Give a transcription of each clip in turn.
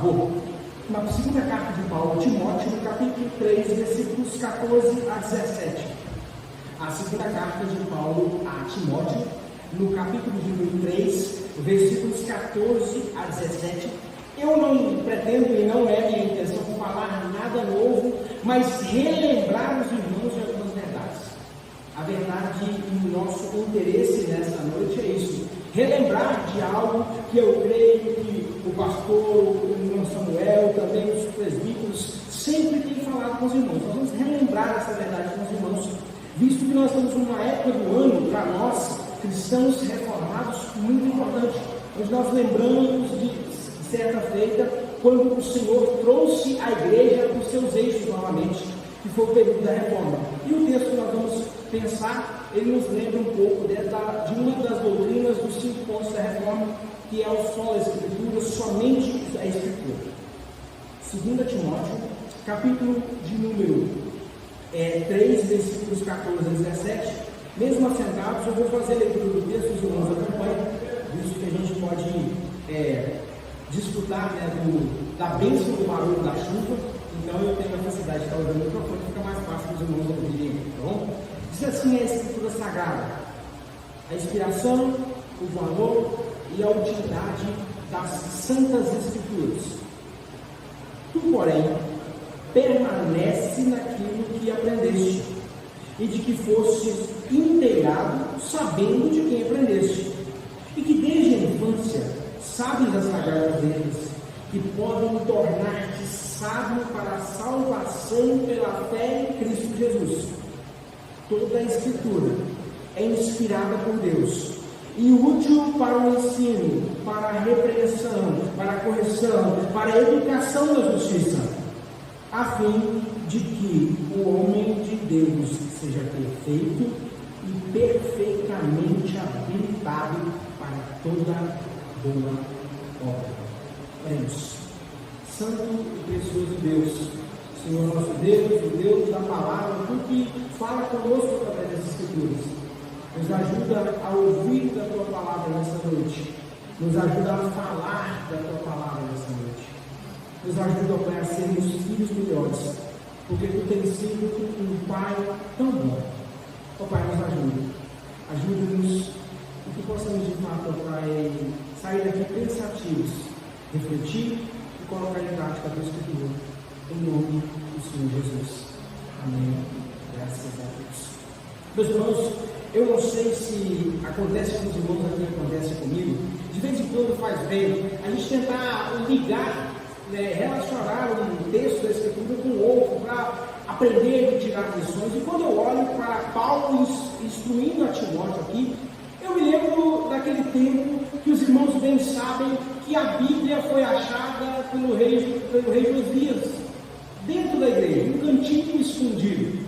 favor, na segunda carta de Paulo a Timóteo, no capítulo 3, versículos 14 a 17. A segunda carta de Paulo a Timóteo, no capítulo de número 3, versículos 14 a 17. Eu não pretendo e não é minha intenção falar nada novo, mas relembrar os irmãos de algumas verdades. A verdade e o nosso interesse nessa noite é isso: relembrar de algo que eu creio que o pastor, o irmão Samuel, também os presbíteros sempre têm falado com os irmãos. Nós vamos relembrar essa verdade com os irmãos, visto que nós estamos numa época do ano, para nós, cristãos reformados, muito importante, onde nós lembramos de certa feita, quando o Senhor trouxe a igreja para os seus eixos novamente, que foi o período da reforma. E o texto que nós vamos pensar, ele nos lembra um pouco de uma das doutrinas dos 5 pontos da reforma, que é o solo da Escritura, somente a Escritura. 2 Timóteo, capítulo de número 3, versículos 14 a 17. Mesmo assentados, eu vou fazer a leitura do texto, os irmãos acompanham, visto que a gente pode desfrutar, da bênção do barulho da chuva. Então eu tenho a necessidade de estar usando o microfone, fica mais fácil para os irmãos ouvirem, tá bom? Diz assim a Escritura Sagrada: a inspiração, o valor e a utilidade das Santas Escrituras. Tu, porém, permanece naquilo que aprendeste, e de que foste inteirado, sabendo de quem aprendeste, e que desde a infância sabes as sagradas letras, que podem tornar-te sábio para a salvação pela fé em Cristo Jesus. Toda a Escritura é inspirada por Deus e útil para o ensino, para a repreensão, para a correção, para a educação da justiça, a fim de que o homem de Deus seja perfeito e perfeitamente habilitado para toda boa obra. Oremos. Santo e precioso Deus, Senhor nosso Deus, o Deus da palavra, tu que fala conosco através das Escrituras, nos ajuda a ouvir da tua palavra nessa noite, nos ajuda a falar da tua palavra nessa noite, nos ajuda, Pai, a sermos filhos melhores, porque tu tens sido um Pai tão bom. Ó Pai, nos ajuda-nos, e que possamos de fato, Pai, sair daqui pensativos, refletir e colocar em prática a tua Escritura, em nome do Senhor Jesus. Amém. Graças a Deus. Meus irmãos, eu não sei se acontece com os irmãos aqui, acontece comigo, de vez em quando faz bem a gente tentar ligar, relacionar um texto da Escritura com o outro, para aprender e tirar lições. E quando eu olho para Paulo instruindo a Timóteo aqui, eu me lembro daquele tempo que os irmãos bem sabem que a Bíblia foi achada pelo rei Josias, dentro da igreja, um cantinho escondido.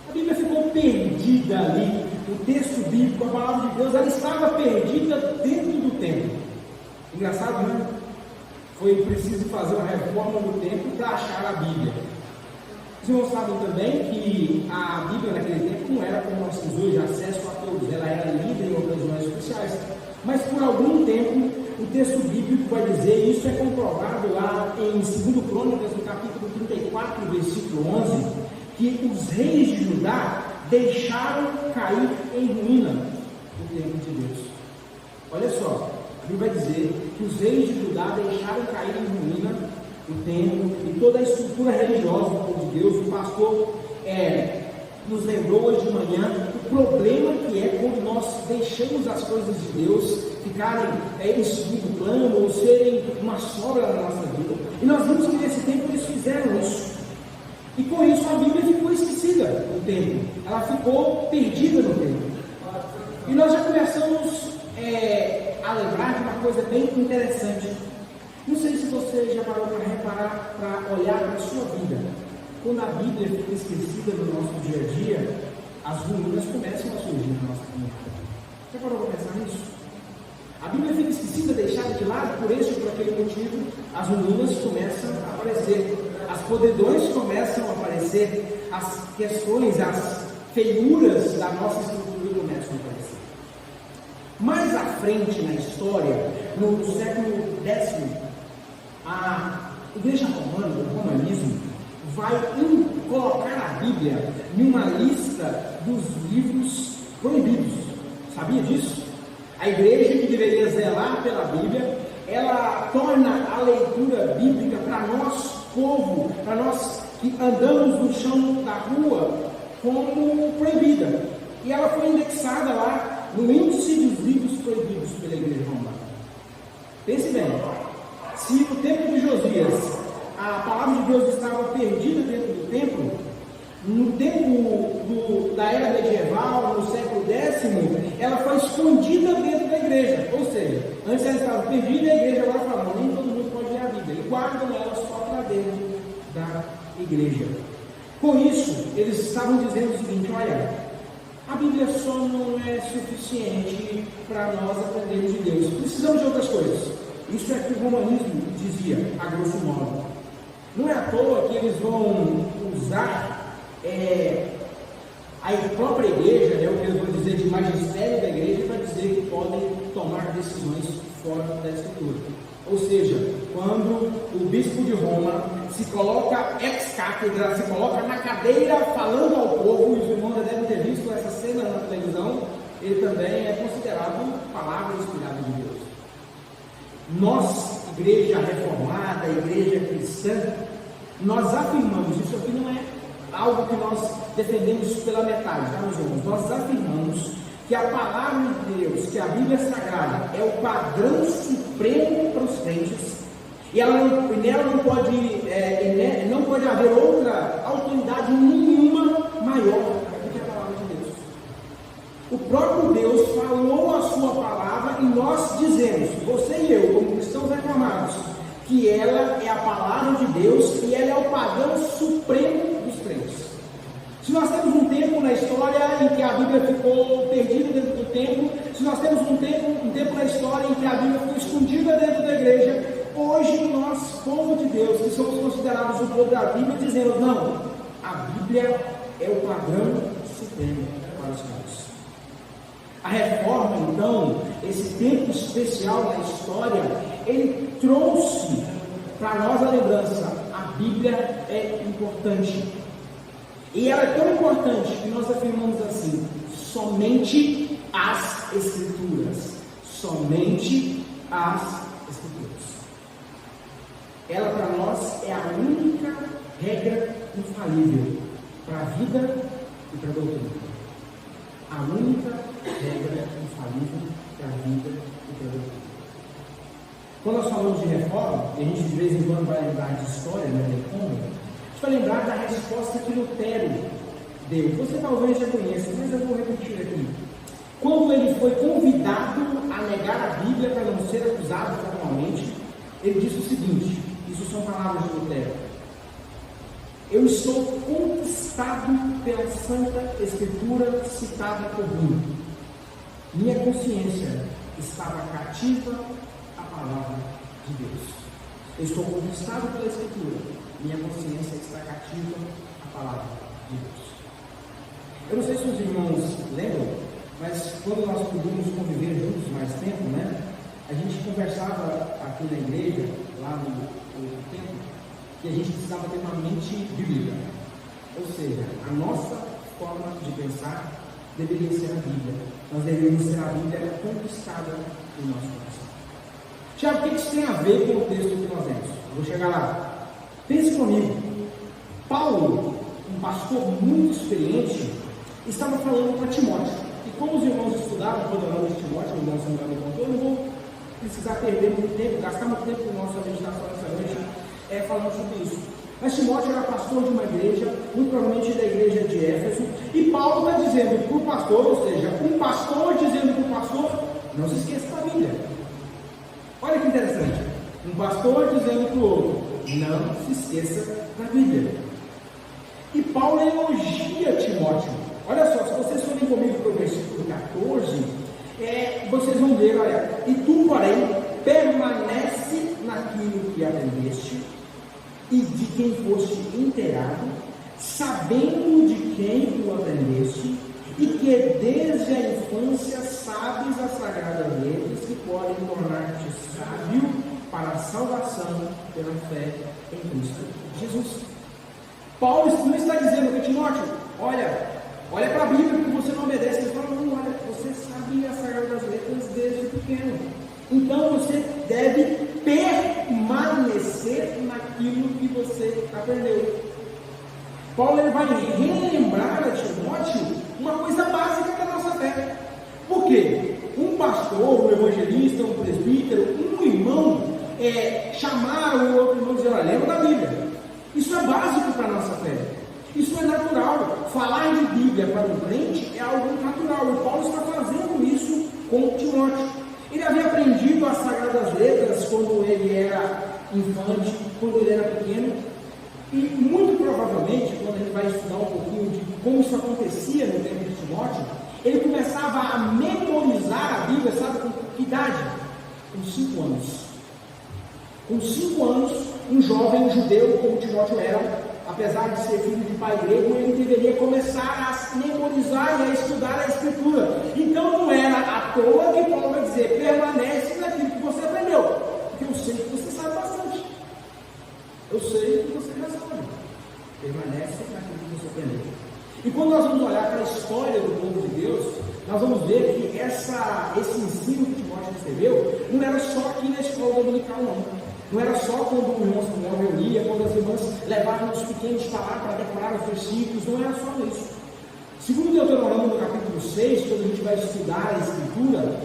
A Bíblia ficou perdida ali, o texto bíblico, a palavra de Deus, ela estava perdida dentro do templo. Engraçado, né? Foi preciso fazer uma reforma no templo para achar a Bíblia. Os irmãos sabem também que a Bíblia naquele tempo não era como nós temos hoje, acesso a todos, ela era lida em ocasiões especiais. Mas por algum tempo, o texto bíblico vai dizer, e isso é comprovado lá em 2 Crônicas, no capítulo 34, versículo 11, que os reis de Judá deixaram cair em ruína o templo de Deus. Olha só, a Bíblia vai dizer que os reis de Judá deixaram cair em ruína o templo e toda a estrutura religiosa do povo de Deus. O pastor nos lembrou hoje de manhã o problema que é quando nós deixamos as coisas de Deus ficarem em segundo plano ou serem uma sobra na nossa vida. E nós vimos que nesse tempo eles fizeram isso. E com isso a Bíblia ficou esquecida no templo. Ela ficou perdida no templo. E nós já começamos a lembrar de uma coisa bem interessante. Não sei se você já parou para reparar, para olhar para a sua vida. Quando a Bíblia fica esquecida no nosso dia a dia, as ruínas começam a surgir na nossa vida. Já parou para pensar nisso? A Bíblia fica esquecida, deixada de lado por este ou por aquele motivo, as ruínas começam a aparecer, as podridões começam a aparecer, as questões, as feiuras da nossa estrutura começam a aparecer. Mais à frente na história, no século X, A Igreja Romana, o romanismo, vai colocar a Bíblia em uma lista dos livros proibidos. Sabia disso? A igreja que deveria zelar pela Bíblia, ela torna a leitura bíblica para nós, povo, para nós que andamos no chão da rua, como proibida. E ela foi indexada lá no índice dos livros proibidos pela Igreja Romana. Pense bem, se no tempo de Josias a palavra de Deus estava perdida dentro do templo, no tempo da era medieval, no século X, ela foi escondida dentro da igreja. Ou seja, antes ela estava perdida e a igreja agora falava, nem todo mundo pode ler a Bíblia. E guardam ela só para dentro da igreja. Com isso, eles estavam dizendo o seguinte: olha, a Bíblia só não é suficiente para nós aprendermos de Deus. Precisamos de outras coisas. Isso é o que o romanismo dizia, a grosso modo. Não é à toa que eles vão usar a própria igreja, o que eles vão dizer de magistério da igreja, para dizer que podem tomar decisões fora da Escritura. Ou seja, quando o bispo de Roma se coloca ex-cátedra, se coloca na cadeira falando ao povo, e os irmãos já devem ter visto essa cena na televisão, ele também é considerado palavra inspirada de Deus. Nós, igreja reformada, igreja cristã, nós afirmamos, isso aqui não é algo que nós defendemos pela metade, tá, meus irmãos? Nós afirmamos que a palavra de Deus, que a Bíblia Sagrada, é o padrão supremo para os crentes, e nela não pode haver outra autoridade nenhuma maior do que a palavra de Deus. O próprio Deus falou a sua palavra e nós dizemos, você e eu, como cristãos reformados, que ela é a palavra de Deus e ela é o padrão supremo dos crentes. Se nós temos um tempo na história em que a Bíblia ficou perdida dentro do templo, se nós temos um tempo na história em que a Bíblia ficou escondida dentro da igreja, hoje nós, povo de Deus, que somos considerados o povo da Bíblia, dizemos, não, a Bíblia é o padrão supremo para os crentes. A reforma, então, esse tempo especial na história, ele trouxe para nós a lembrança, a Bíblia é importante. E ela é tão importante que nós afirmamos assim, somente as Escrituras. Somente as Escrituras. Ela para nós é a única regra infalível para a vida e para a doutrina. A única regra infalível para a vida e para a doutrina. Quando nós falamos de reforma, e a gente de vez em quando vai lembrar de história, né, de como, a gente vai lembrar da resposta que Lutero deu. Você talvez já conheça, mas eu vou repetir aqui. Quando ele foi convidado a negar a Bíblia para não ser acusado formalmente, ele disse o seguinte, isso são palavras de Lutero: eu estou conquistado pela Santa Escritura citada por mim. Minha consciência estava cativa à palavra de Deus. Eu estou conquistado pela Escritura. Minha consciência está cativa à palavra de Deus. Eu não sei se os irmãos lembram, mas quando nós pudimos conviver juntos mais tempo, né? A gente conversava aqui na igreja, lá no templo, que a gente precisava ter uma mente bíblica. Ou seja, a nossa forma de pensar deveria ser a Bíblia. Nós deveríamos ter a Bíblia conquistada no nosso coração. Tiago, o que isso tem a ver com o texto que nós lemos? Vou chegar lá. Pense comigo. Paulo, um pastor muito experiente, estava falando para Timóteo. E como os irmãos estudaram toda a de Timóteo, o irmão Samuel me contou, eu não vou precisar perder muito tempo, gastar muito tempo com a nossa meditação nessa noite falando sobre isso. Mas Timóteo era pastor de uma igreja, muito provavelmente da igreja de Éfeso, e Paulo está dizendo para o pastor, ou seja, um pastor dizendo para o pastor, não se esqueça da Bíblia. Olha que interessante. Um pastor dizendo para o outro, não se esqueça da Bíblia. E Paulo elogia Timóteo. Olha só, se vocês forem comigo para o versículo 14, vocês vão ver, olha, e tu, porém, permanece naquilo que aprendeste e de quem foste inteirado, sabendo de quem tu aprendeste, e que desde a infância sabes as sagradas letras que podem tornar-te sábio para a salvação pela fé em Cristo Jesus. Paulo não está dizendo que Timóteo, olha para a Bíblia que você não obedece. Ele fala, não, olha, você sabe a Sagrada das Letras desde pequeno. Então você deve permanecer naquilo que você aprendeu. Paulo ele vai relembrar a Timóteo uma coisa básica da nossa fé. Por quê? Um pastor, um evangelista, um presbítero, um irmão, chamar o outro irmão e dizer, olha, lembra da Bíblia. Isso é básico para a nossa fé. Isso é natural. Falar de Bíblia para um crente é algo natural. E Paulo está fazendo isso com Timóteo. Ele havia aprendido as Sagradas Letras quando ele era infante, quando ele era pequeno. E muito provavelmente, quando a gente vai estudar um pouquinho de como isso acontecia no tempo de Timóteo, ele começava a memorizar a Bíblia, sabe com que idade? Com 5 anos. Com 5 anos, um jovem judeu, como Timóteo era, apesar de ser filho de pai grego, ele deveria começar a memorizar e a estudar a Escritura. Então não era à toa que Paulo vai dizer, permanece naquilo que você aprendeu, porque eu sei que você sabe bastante. Eu sei que você já sabe. Permanece naquilo que você aprendeu. E quando nós vamos olhar para a história do povo de Deus, nós vamos ver que esse ensino que Timóteo recebeu não era só aqui na escola dominical, não. Não era só quando o irmão Samuel reunia, quando as irmãs levavam os pequenos para lá para decorar os versículos, não era só isso. Segundo Deuteronômio, no capítulo 6, quando a gente vai estudar a Escritura,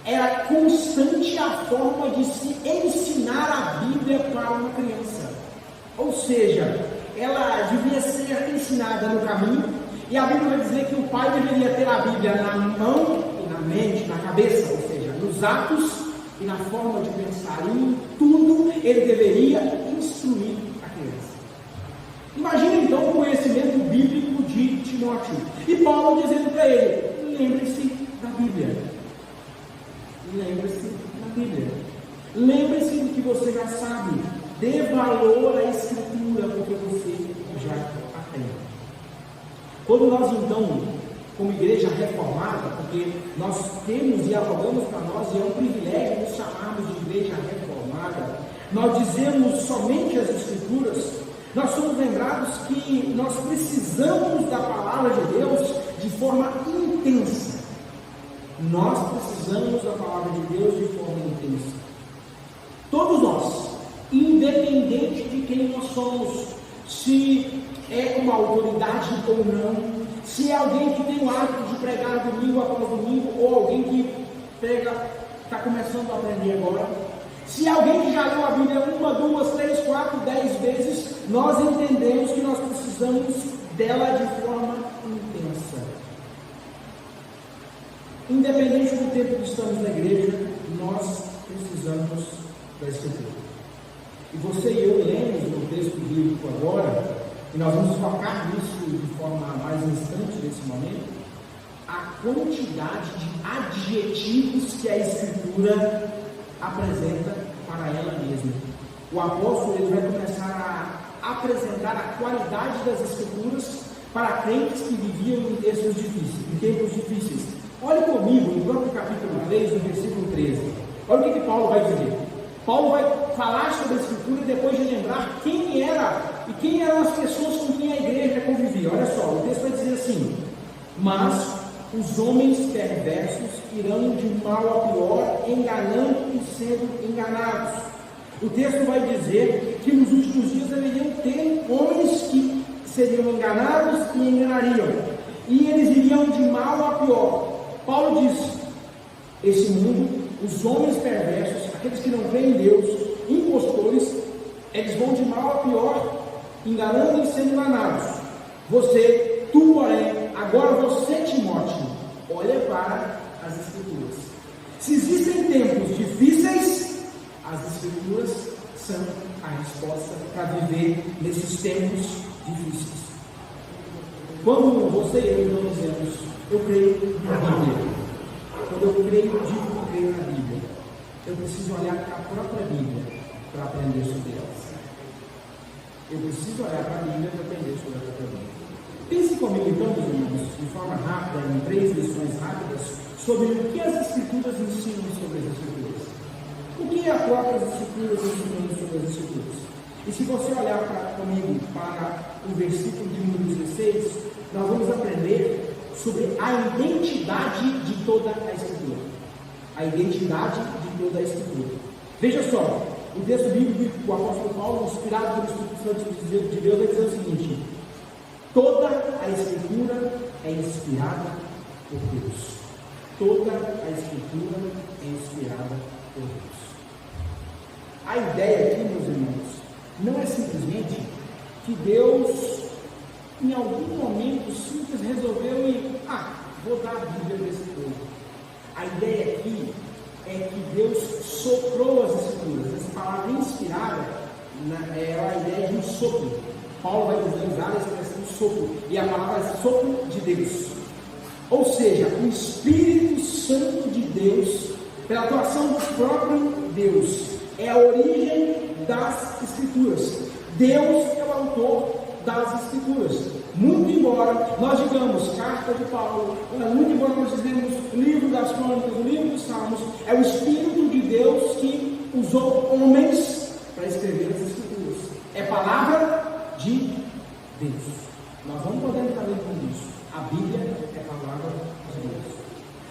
era constante a forma de se ensinar a Bíblia para uma criança. Ou seja, ela devia ser ensinada no caminho, e a Bíblia vai dizer que o pai deveria ter a Bíblia na mão e na mente, na cabeça, ou seja, nos atos e na forma de pensar, em tudo ele deveria instruir a criança. Imagina então o conhecimento bíblico de Timóteo. E Paulo dizendo para ele, lembre-se da Bíblia. Lembre-se da Bíblia. Lembre-se do que você já sabe. Dê valor à Escritura, porque você já a tem. Quando nós então, como igreja reformada, porque nós temos e arrogamos para nós, e é um privilégio nos chamarmos de igreja reformada, nós dizemos somente as Escrituras, nós somos lembrados que nós precisamos da palavra de Deus de forma intensa. Nós precisamos da palavra de Deus de forma intensa. Todos nós, independente de quem nós somos, se é uma autoridade ou não, se é alguém que tem o hábito de pregar domingo após domingo, ou alguém que está começando a aprender agora, se é alguém que já leu a Bíblia 1, 2, 3, 4, 10 vezes, nós entendemos que nós precisamos dela de forma intensa. Independente do tempo que estamos na igreja, nós precisamos da Escritura. E você e eu lemos no texto bíblico agora, e nós vamos focar nisso de forma mais instante nesse momento, a quantidade de adjetivos que a Escritura apresenta para ela mesma. O apóstolo ele vai começar a apresentar a qualidade das Escrituras para crentes que viviam em tempos difíceis. Olhe comigo no próprio capítulo 3, no versículo 13. Olha o que Paulo vai dizer. Paulo vai falar sobre a Escritura e depois de lembrar quem eram as pessoas com quem a igreja convivia. Olha só, o texto vai dizer assim: mas os homens perversos irão de mal a pior, enganando e sendo enganados. O texto vai dizer que nos últimos dias deveriam ter homens que seriam enganados e enganariam, e eles iriam de mal a pior. Paulo diz: esse mundo, os homens perversos, aqueles que não creem em Deus, impostores, eles vão de mal a pior, enganando e sendo enganados. Tu, porém, agora você, Timóteo, olha para as Escrituras. Se existem tempos difíceis, as Escrituras são a resposta para viver nesses tempos difíceis. Quando você e eu não dizemos, eu creio na Bíblia, quando eu creio, digo que eu creio na Bíblia, eu preciso olhar para a própria Bíblia para aprender sobre elas. Eu preciso olhar para a Bíblia para aprender sobre a própria Bíblia. Pense comigo então, meus irmãos, de forma rápida, em 3 lições rápidas, sobre o que as Escrituras ensinam sobre as Escrituras. O que as próprias Escrituras ensinam sobre as Escrituras? E se você olhar comigo para o versículo de número 16, nós vamos aprender sobre a identidade de toda a Escritura. A identidade de toda a Escritura. Veja só, o texto bíblico do apóstolo Paulo, inspirado pelo Espírito Santo de Deus, vai dizer o seguinte: toda a Escritura é inspirada por Deus. Toda a Escritura é inspirada por Deus. A ideia aqui, meus irmãos, não é simplesmente que Deus, em algum momento simples, resolveu vou dar a Bíblia para esse povo. A ideia aqui é que Deus soprou as Escrituras. Essa palavra inspirada é a ideia de um sopro. Paulo vai usar a expressão sopro, e a palavra é sopro de Deus. Ou seja, o Espírito Santo de Deus, pela atuação do próprio Deus, é a origem das Escrituras. Deus é o autor das Escrituras. Muito embora nós digamos carta de Paulo, muito embora nós dizemos livro das Crônicas, o livro dos Salmos, é o Espírito de Deus que usou homens para escrever as Escrituras. É palavra de Deus. Nós não podemos estar com isso. A Bíblia é a palavra de Deus.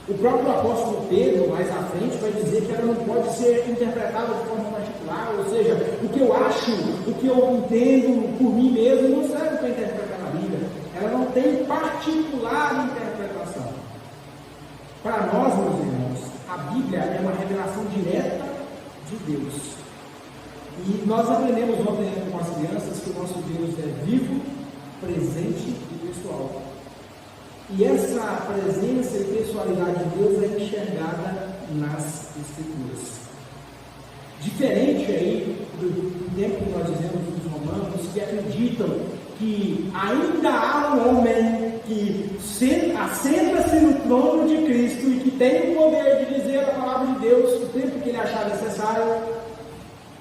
O próprio apóstolo Pedro, mais à frente, vai dizer que ela não pode ser interpretada de forma particular, ou seja, o que eu acho, o que eu entendo por mim mesmo, não serve para interpretar a Bíblia. Ela não tem particular interpretação. Para nós, meus irmãos, a Bíblia é uma revelação direta de Deus. E nós aprendemos ontem com as crianças que o nosso Deus é vivo, presente e pessoal. E essa presença e pessoalidade de Deus é enxergada nas Escrituras. Diferente aí do tempo que nós dizemos dos romanos, que acreditam que ainda há um homem que assenta-se no trono de Cristo e que tem o poder de dizer a palavra de Deus o tempo que ele achar necessário.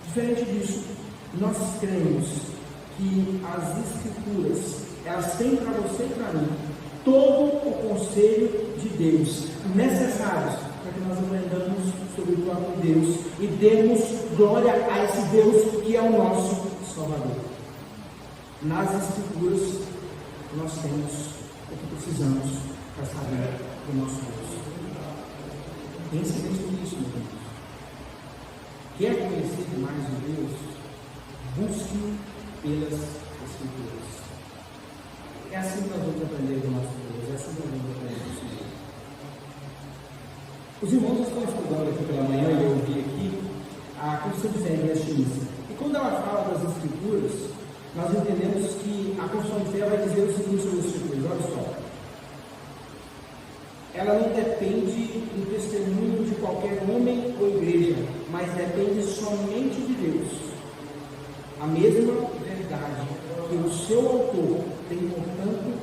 Diferente disso, nós cremos que as Escrituras, elas têm para você e para mim todo o conselho de Deus, necessários para que nós aprendamos sobre o próprio Deus e demos glória a esse Deus que é o nosso Salvador. Nas Escrituras, nós temos o que precisamos para saber do nosso Deus. Pense nisso, meu Deus. Quer conhecer mais o Deus? Busque pelas Escrituras. É assim que nós vamos aprender do nosso Deus, é assim que nós vamos aprender do Senhor. Os irmãos estão estudando aqui pela manhã, e eu ouvi aqui, a Confissão de Fé em Westminster. E quando ela fala das Escrituras, nós entendemos que a Confissão de Fé vai dizer o seguinte sobre as Escrituras: olha só. Ela não depende do testemunho de qualquer homem ou igreja, mas depende somente de Deus. A mesma verdade que o seu autor tem, portanto,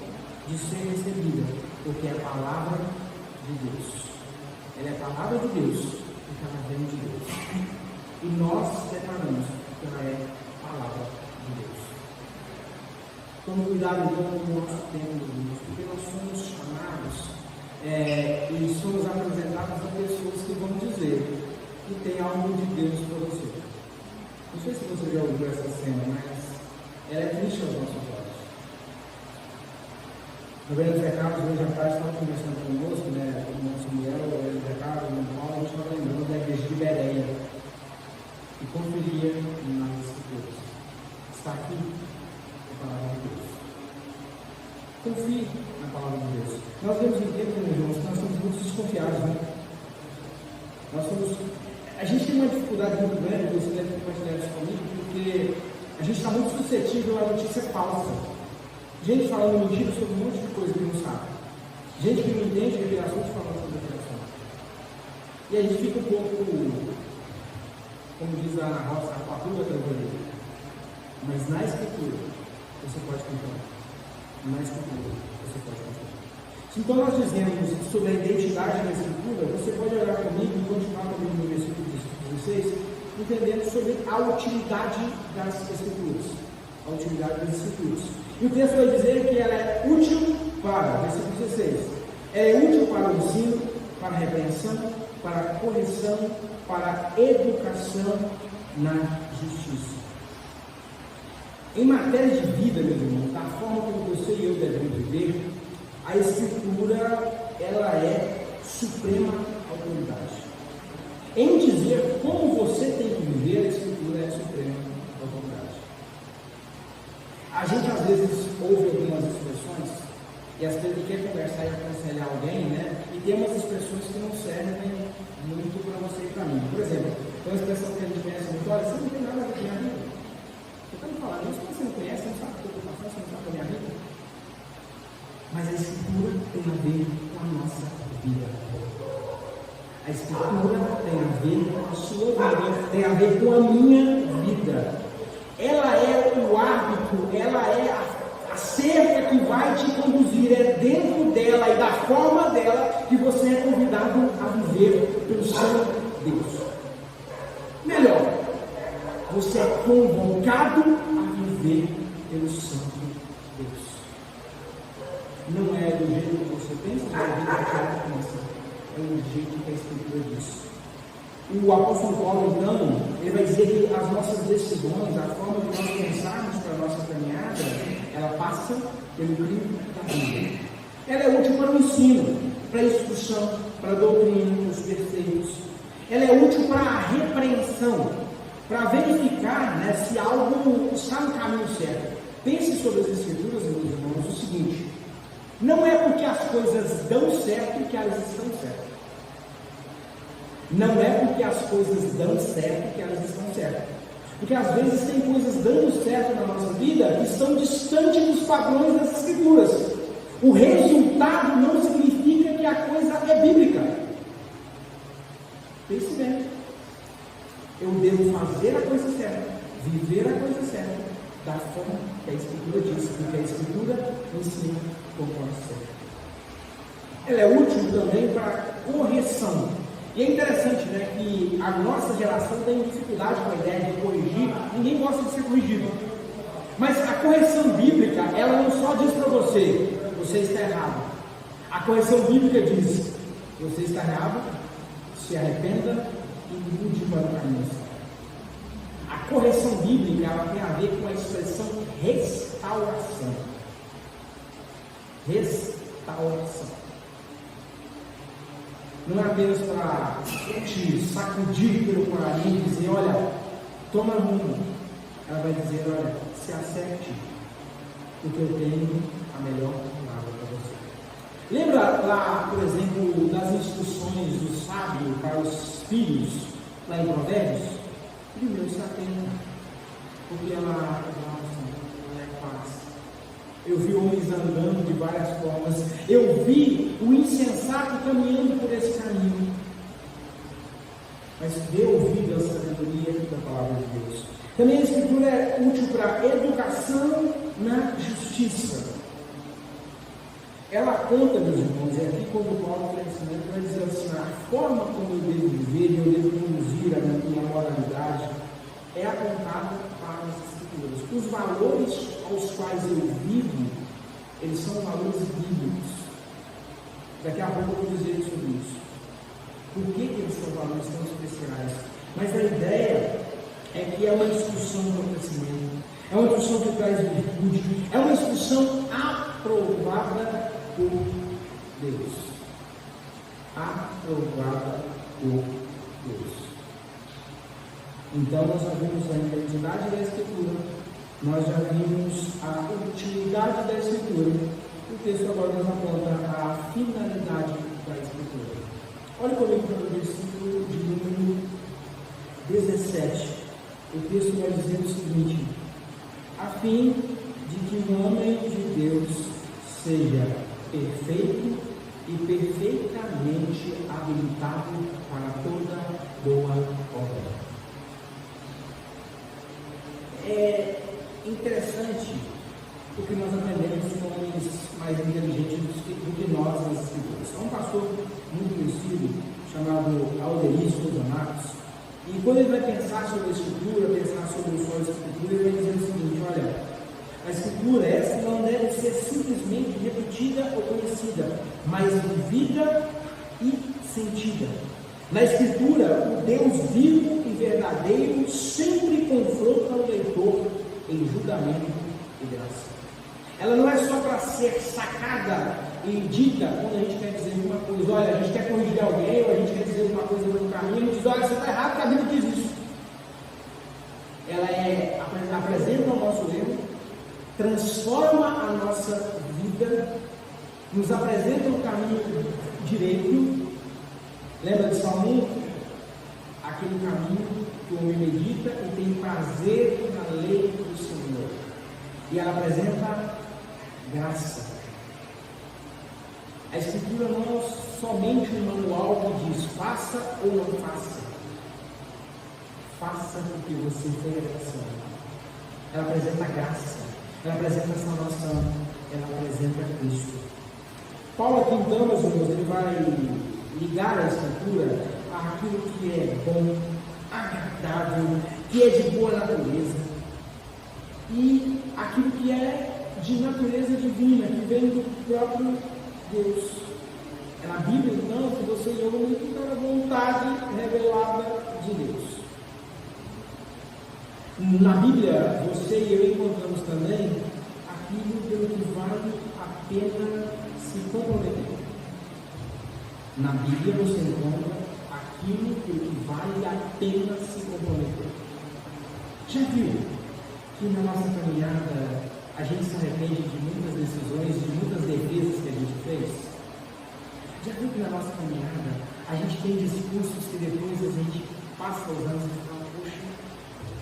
de ser recebida, porque é a palavra de Deus. Ela é a palavra de Deus, porque ela vem de Deus. E nós declaramos que ela é a palavra de Deus. Tome cuidado então com o nosso tempo, porque nós somos chamados e somos apresentados a pessoas que vão dizer que tem algo de Deus para você. Não sei se você já ouviu essa cena, mas ela é triste aos nossos olhos. O Reverendo Zé Carlos, hoje à tarde, estava conversando conosco, o irmão Samuel, o Reverendo Zé Carlos, o irmão Paulo, a gente estava lembrando da igreja de Bereia, e conferia nas Escrituras. Está aqui a palavra de Deus. Confie na palavra de Deus. Nós temos em tempo, meus irmãos, que nós somos muito desconfiados, né? A gente tem uma dificuldade muito grande, você deve compartilhar isso comigo, porque a gente está muito suscetível à notícia falsa. Gente falando mentira sobre um monte de coisa que não sabe. Gente que não entende revelações falando sobre revelação. E a gente fica um pouco, como diz lá na roça, a patrulha trabalhando. Mas na Escritura, você pode contar. Na Escritura, você pode contar. Então nós dizemos sobre a identidade da Escritura, você pode olhar comigo e continuar comigo no versículo 16, entendendo sobre a utilidade das Escrituras. A utilidade das Escrituras. E o texto vai dizer que ela é útil para, versículo 16, ela é útil para o ensino, para a repreensão, para correção, para educação na justiça. Em matéria de vida, meus irmãos, da forma como você e eu devemos viver, a Escritura, ela é suprema autoridade. Em dizer como você tem que viver, a Escritura é suprema autoridade. A gente às vezes ouve algumas expressões e às vezes quer conversar e aconselhar alguém, né? E tem umas expressões que não servem muito para você e para mim. Por exemplo, tem uma expressão que a gente conhece muito: olha, você não tem nada a ver com a minha vida. Eu estou me falando, isso você não conhece, você não sabe o que eu estou passando, você não sabe a minha vida. Mas a Escritura tem a ver com a nossa vida. A Escritura tem a ver com a sua vida, tem a ver com a minha vida. Ela é o árbitro, ela é a cerca que vai te conduzir, é dentro dela e da forma dela que você é convidado a viver pelo seu Deus. Melhor, você é convocado a viver pelo Santo Deus. Não é do jeito que você pensa, não é do jeito que você pensa, é do jeito que a Escritura diz. O apóstolo Paulo, então, ele vai dizer que as nossas decisões, a forma de nós pensarmos para a nossa caminhada, ela passa pelo crivo da vida. Ela é útil para o ensino, para a instrução, para a doutrina, os perfeitos. Ela é útil para a repreensão, para verificar, né, se algo está no caminho certo. Pense sobre as Escrituras, meus irmãos, o seguinte: não é porque as coisas dão certo que elas estão certas. Não é porque as coisas dão certo que elas estão certas. Porque às vezes tem coisas dando certo na nossa vida que estão distantes dos padrões das Escrituras. O resultado não significa que a coisa é bíblica. Pense bem. Eu devo fazer a coisa certa, viver a coisa certa, da forma que a Escritura diz, porque a Escritura ensina conforme certo. Ela é útil também para correção. E é interessante, né, que a nossa geração tem dificuldade com a ideia de corrigir. Ninguém gosta de ser corrigido. Mas a correção bíblica, ela não só diz para você: você está errado. A correção bíblica diz: você está errado, se arrependa e mude para o caminho certo. A correção bíblica, ela tem a ver com a expressão restauração. Restauração. Não é apenas para te sacudir pelo colarinho e dizer: olha, toma rumo. Ela vai dizer: olha, se acerte, porque eu tenho a melhor palavra para você. Lembra lá, por exemplo, das instruções do sábio para os filhos, lá em Provérbios? Primeiro, se atenta, porque ela é paz. Eu vi homens andando de várias formas. Eu vi o insensato caminhando por esse caminho. Mas dê ouvido à sabedoria da palavra de Deus. Também a Escritura é útil para a educação na justiça. Ela conta, meus irmãos, é aqui quando Paulo está ensinando, vai dizer assim: a forma como eu devo viver e eu devo conduzir a minha moralidade é apontada para as Escrituras. Os valores aos quais eu vivo, eles são valores bíblicos. Daqui a pouco eu vou dizer sobre isso. Por que eles são valores tão especiais? Mas a ideia é que é uma instrução para o crescimento, é uma instrução que traz virtude, é uma instrução aprovada por Deus. Aprovada por Deus. Então, nós já vimos a identidade da Escritura, nós já vimos a utilidade da Escritura. O texto agora nos aponta a finalidade da Escritura. Olha comigo para o versículo de número 17. O texto vai dizer o seguinte: a fim de que o homem de Deus seja perfeito e perfeitamente habilitado para toda boa obra. É interessante porque nós aprendemos com homens mais inteligentes do que nós nas Escrituras. Há um pastor muito conhecido chamado Aldeir Souza Marcos, e quando ele vai pensar sobre a Escritura, pensar sobre o som da Escritura, ele vai dizer o seguinte: olha, a Escritura essa não deve ser simplesmente repetida ou conhecida, mas vivida e sentida. Na Escritura, o Deus vivo e verdadeiro sempre confronta o leitor em julgamento e graça. Ela não é só para ser sacada e dita quando a gente quer dizer alguma coisa. Olha, a gente quer corrigir alguém, ou a gente quer dizer alguma coisa no caminho, a gente diz, olha, você está errado, porque a Bíblia diz isso. Ela apresenta o nosso erro, transforma a nossa vida, nos apresenta o caminho direito. Lembra de Salmo? Aquele caminho que o homem medita e tem prazer na lei do Senhor. E ela apresenta graça. A Escritura não é somente um manual que diz faça ou não faça. Faça o que você tem a ação. Ela apresenta graça, ela apresenta salvação, ela apresenta Cristo. Paulo aqui então, meus irmãos, ele vai ligar a Escritura àquilo que é bom, agradável, que é de boa natureza, e aquilo que é de natureza divina, que vem do próprio Deus. É na Bíblia, então, que você ouve a vontade revelada de Deus. Na Bíblia, você e eu encontramos também aquilo pelo que vale a pena se comprometer. Na Bíblia, você encontra aquilo pelo que vale a pena se comprometer. Já viu que na nossa caminhada a gente se arrepende de muitas decisões, de muitas defesas que a gente fez? Já viu que na nossa caminhada a gente tem discursos que depois a gente passa os anos e fala, poxa,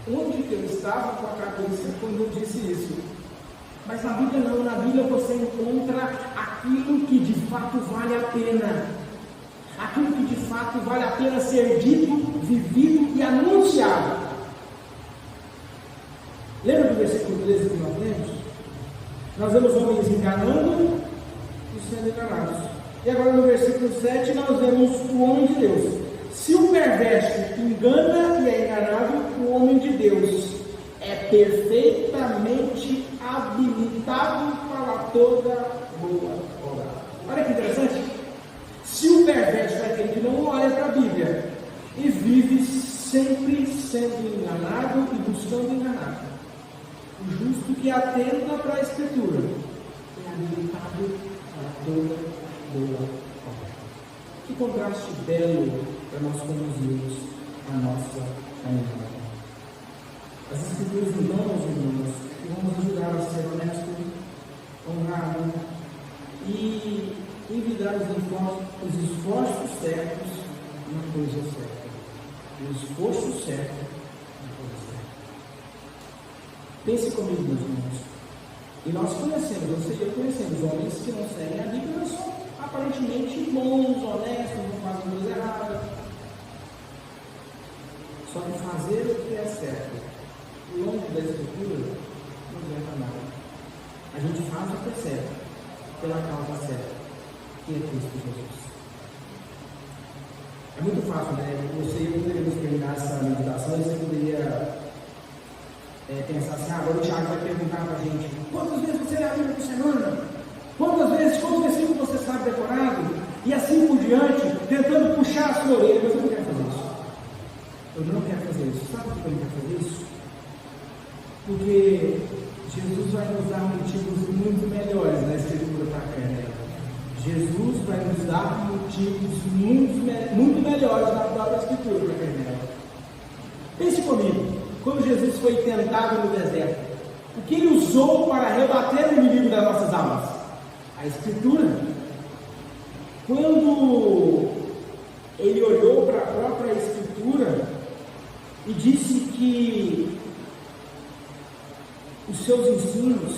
onde que eu estava com a cabeça quando eu disse isso? Mas na Bíblia não, na Bíblia você encontra aquilo que de fato vale a pena. Aquilo que de fato vale a pena ser dito, vivido e anunciado. Lembra do versículo 13 que nós lemos? Nós vemos homens enganando e sendo enganados. E agora no versículo 7 nós vemos o homem de Deus. Se o perverso engana e é enganado, o homem de Deus é perfeitamente habilitado para toda boa obra. Olha que interessante. Se o perverso é aquele que não olha para a Bíblia e vive sempre sendo enganado e buscando enganar, o justo que atenta para a Escritura é habilitado para toda boa obra. Que contraste belo para nós conduzirmos a nossa caminhada. As Escrituras nos dão aos irmãos que vão nos ajudar a ser honesto, honrado e envidar os esforços certos na coisa certa. O esforço certo na coisa certa. Pense comigo, meus irmãos. E nós conhecemos, você e eu conhecemos homens que não seguem a Bíblia, mas são aparentemente bons, honestos, não fazem coisa errada. Só que fazer o que é certo, longe da Escritura, não adianta nada. A gente faz o que é certo, pela causa certa, que é Cristo Jesus. É muito fácil, né? Você e eu poderíamos terminar essa meditação e você poderia pensar assim, agora o Thiago vai perguntar para a gente, quantas vezes você lê a Bíblia por semana? Quantos versículos você sabe decorado? E assim por diante, tentando puxar a sua orelha, mas eu não quero fazer isso. Eu não quero fazer isso. Sabe por que eu não quero fazer isso? Porque Jesus vai nos dar motivos muito melhores na Escritura para a carne. Jesus vai nos dar motivos muito melhores na própria Escritura para a carne. Pense comigo. Quando Jesus foi tentado no deserto, o que ele usou para rebater o inimigo das nossas almas? A Escritura. Quando ele olhou para a própria Escritura e disse que os seus ensinos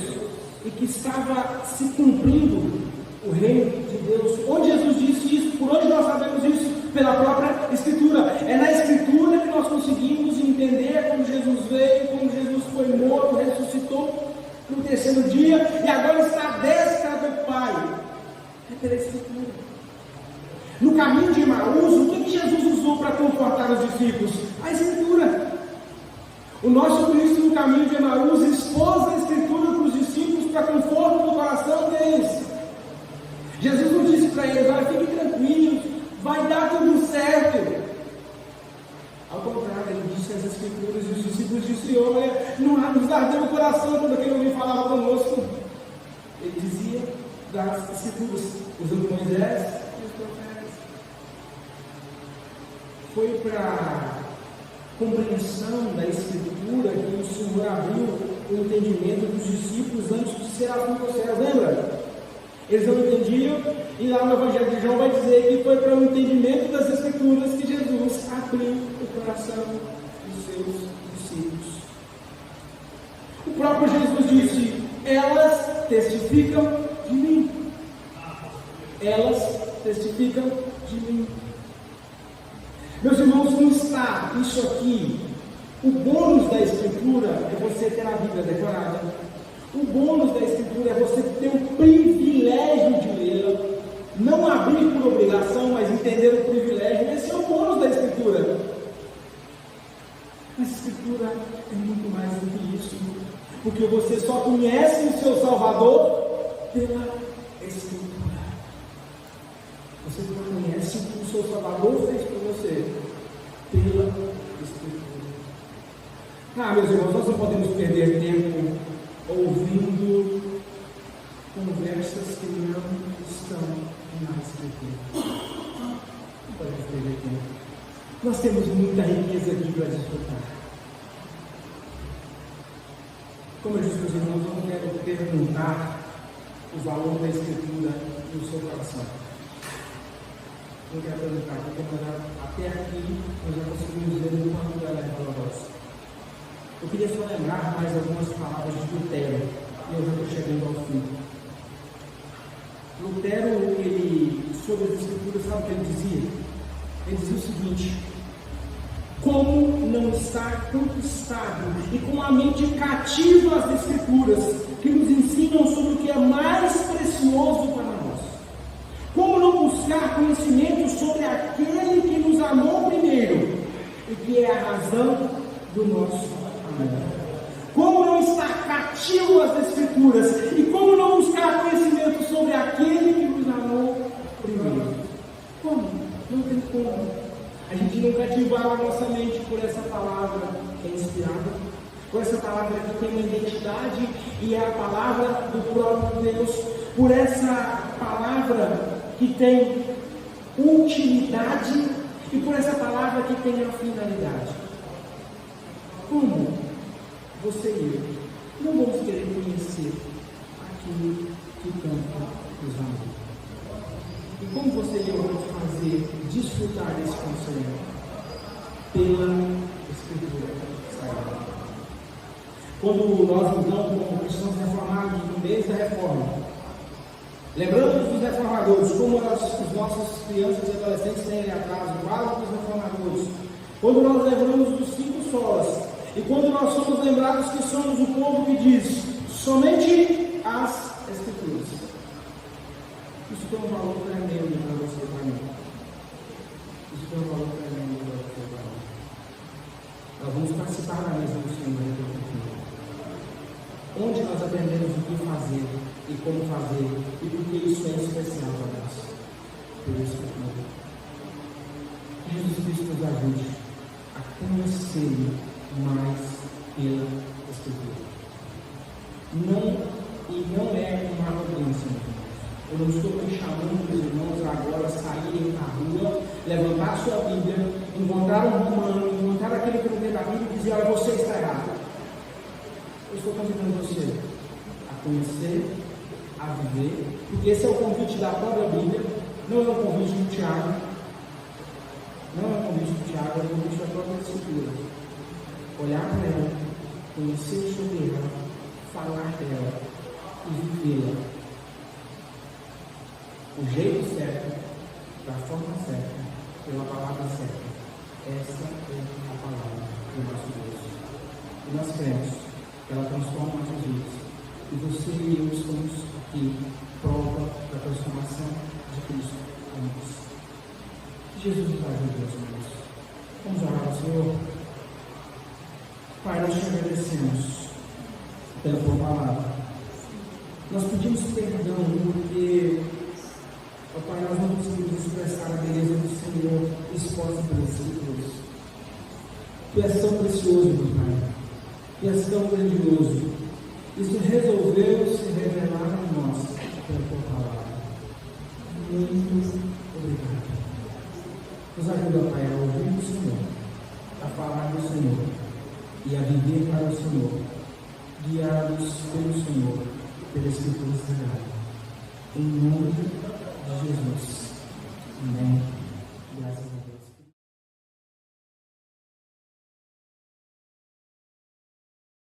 e que estava se cumprindo o reino de Deus. Onde Jesus disse isso? Por onde nós sabemos isso? Pela própria Escritura. É na Escritura que nós conseguimos entender como Jesus veio, como Jesus foi morto, ressuscitou no terceiro dia e agora está à destra do Pai. É pela Escritura. No caminho de Emaús, o que Jesus usou para confortar os discípulos? A Escritura. O nosso Cristo no caminho de Emaús expôs a Escritura para os discípulos para conforto do coração deles. Jesus não disse para eles, olha, fiquem tranquilos, vai dar tudo certo. Escrituras, e os discípulos disseram: olha, não nos ardeu o coração quando aquele homem falava conosco. Ele dizia das Escrituras, usando Moisés e os profetas. Foi para a compreensão da Escritura que o Senhor abriu o entendimento dos discípulos antes de ser assunto aos céus. Lembra? Eles não entendiam, e lá no Evangelho de João vai dizer que foi para o entendimento das Escrituras que Jesus abriu o coração dos seus discípulos. O próprio Jesus disse: elas testificam de mim. Elas testificam de mim. Meus irmãos, não está isso aqui. O bônus da Escritura é você ter a Bíblia decorada. O bônus da Escritura é você ter o privilégio de lê-la. Não abrir por obrigação, mas entender o privilégio. Esse é o bônus da Escritura. Mas a Escritura é muito mais do que isso. Porque você só conhece o seu Salvador pela Escritura. Você só conhece o que o seu Salvador fez por você pela Escritura. Meus irmãos, nós não podemos perder tempo ouvindo conversas que não estão na Escritura. Não podemos perder tempo. Nós temos muita riqueza aqui para desfrutar. Como eu disse, meus irmãos, eu não quero perguntar o valor da Escritura no seu coração. Eu quero perguntar, porque até aqui nós já conseguimos ver o quanto ela é valorosa. Eu queria só lembrar mais algumas palavras de Lutero, e eu já estou chegando ao fim. Lutero, sobre as Escrituras, sabe o que ele dizia? Ele dizia o seguinte: como não estar conquistado e com a mente cativa às Escrituras, que nos ensinam sobre o que é mais precioso para nós? Como não buscar conhecimento sobre aquele que nos amou primeiro e que é a razão do nosso amor? Como não estar cativo às Escrituras e como não buscar conhecimento sobre aquele que nos amou primeiro? Como? Não tem como. A gente não cativar a nossa mente por essa palavra que é inspirada, por essa palavra que tem uma identidade e é a palavra do próprio Deus, por essa palavra que tem utilidade e por essa palavra que tem a finalidade. Como você e eu não vamos querer conhecer aquilo que tanto nos amou? E como você e eu vamos fazer desfrutar desse conselho? Pela Escritura Sagrada. Quando nós mudamos como cristãos reformados no mês da reforma, lembrando dos reformadores, como os nossos crianças e adolescentes têm atraso, quase dos reformadores, quando nós lembramos dos 5 solas, e quando nós somos lembrados que somos o povo que diz somente as Escrituras, isso tem um valor tremendo para você e para mim. Isso tem um valor tremendo para você e para mim. Nós vamos participar da mesa do Senhor daqui a pouco. Onde nós aprendemos o que fazer e como fazer e por que isso é especial para nós. Por isso que Jesus Cristo nos ajude a conhecer mais pela Escritura. Não é uma arrogância. Eu não estou me chamando os irmãos agora a saírem na rua, levantar sua Bíblia, encontrar um romano, encontrar aquele que não tem da Bíblia e dizer: olha, você está errado. Eu estou convidando você a conhecer, a viver, porque esse é o convite da própria Bíblia, não é o convite do Tiago, não é o convite do Tiago, é o convite da própria Escritura. Olhar para ela, conhecer sobre ela, falar dela e vivê-la. O jeito certo, da forma certa, pela palavra certa. Essa é a palavra do nosso Deus. E nós cremos que ela transforma nossas vidas. E você e eu estamos aqui, prova da transformação de Cristo em nós. Jesus nos ajude, meus irmãos. Vamos orar ao Senhor. Pai, nós te agradecemos pela tua palavra. Nós pedimos perdão porque, ó Pai, nós não conseguimos expressar a beleza do Senhor exposta pelas Escrituras. Tu és tão precioso. grandioso, meu Pai. Tu és tão grandioso. Isso resolveu se revelar a nós pela tua palavra. Muito obrigado. Nos ajuda, Pai, a ouvir o Senhor, a falar do Senhor e a viver para o Senhor, guiados pelo Senhor, pela Escritura Sagrada. Em nome de Jesus. Amém. Graças a Deus.